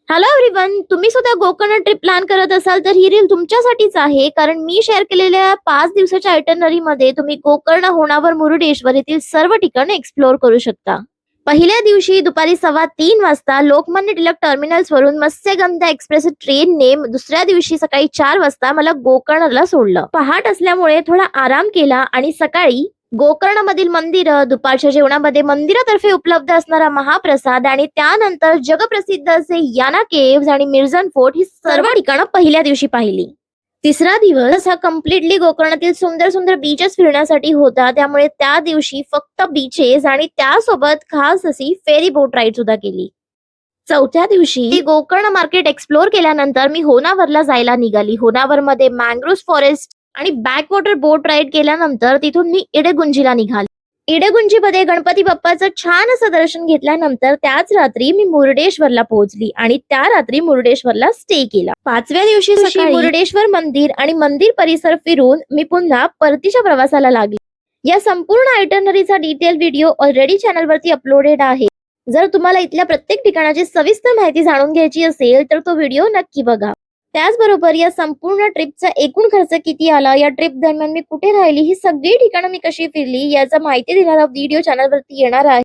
Hello everyone, तुम्ही सुद्धा Gokarna trip plan करत असाल तर ही रील तुमच्यासाठीच आहे. कारण मी शेअर केलेल्या 5 दिवसाच्या आयटनरी मध्ये तुम्ही गोकर्ण, होणावर, मुरुडेश्वर येथील सर्व ठिकाणे एक्सप्लोअर करू शकता. पहिल्या दिवशी दुपारी 3:15 वाजता लोकमान्य टिळक टर्मिनल्स वरून मत्स्यगंधा एक्सप्रेस ट्रेनने दुसऱ्या दिवशी सकाळी 4 वाजता मला गोकर्णला सोडलं. पहाट असल्यामुळे थोडा आराम केला आणि सकाळी गोकर्णमधील मंदिरं, दुपारच्या जेवणामध्ये मंदिरातर्फे उपलब्ध असणारा महाप्रसाद आणि त्यानंतर जगप्रसिद्ध असे याना केव्स आणि मिर्झन फोर्ट ही सर्व ठिकाणं पहिल्या दिवशी पाहिली. तिसरा दिवस हा कम्प्लिटली गोकर्णातील सुंदर सुंदर बीचेस फिरण्यासाठी होता. त्यामुळे त्या दिवशी फक्त बीचेस आणि त्यासोबत खास अशी फेरी बोट राईड सुद्धा केली. चौथ्या दिवशी गोकर्ण मार्केट एक्सप्लोर केल्यानंतर मी होनावरला जायला निघाली. होनावरमध्ये मँग्रोव्ह फॉरेस्ट आणि बॅकवॉटर बोट राईड केल्यानंतर तिथून मी इडेगुंजीला निघाले. इडेगुंजीमध्ये गणपती बाप्पाचं छान असं दर्शन घेतल्यानंतर त्याच रात्री मी मुरुडेश्वरला पोहोचली आणि त्या रात्री मुरुडेश्वरला स्टे केला. 5व्या दिवशी सकाळी मुरुडेश्वर मंदिर आणि मंदिर परिसर फिरून मी पुन्हा परतीच्या प्रवासाला लागले. या संपूर्ण आयटनरीचा डिटेल व्हिडिओ ऑलरेडी चॅनलवरती अपलोडेड आहे. जर तुम्हाला इथल्या प्रत्येक ठिकाणाची सविस्तर माहिती जाणून घ्यायची असेल तर तो व्हिडिओ नक्की बघा. त्याचबरोबर या संपूर्ण ट्रिपचा एकूण खर्च किती आला, या ट्रिप दरम्यान मी कुठे राहिली, ही सगळी ठिकाणं मी कशी फिरली याचा माहिती देणारा व्हिडिओ चॅनलवरती येणार आहे.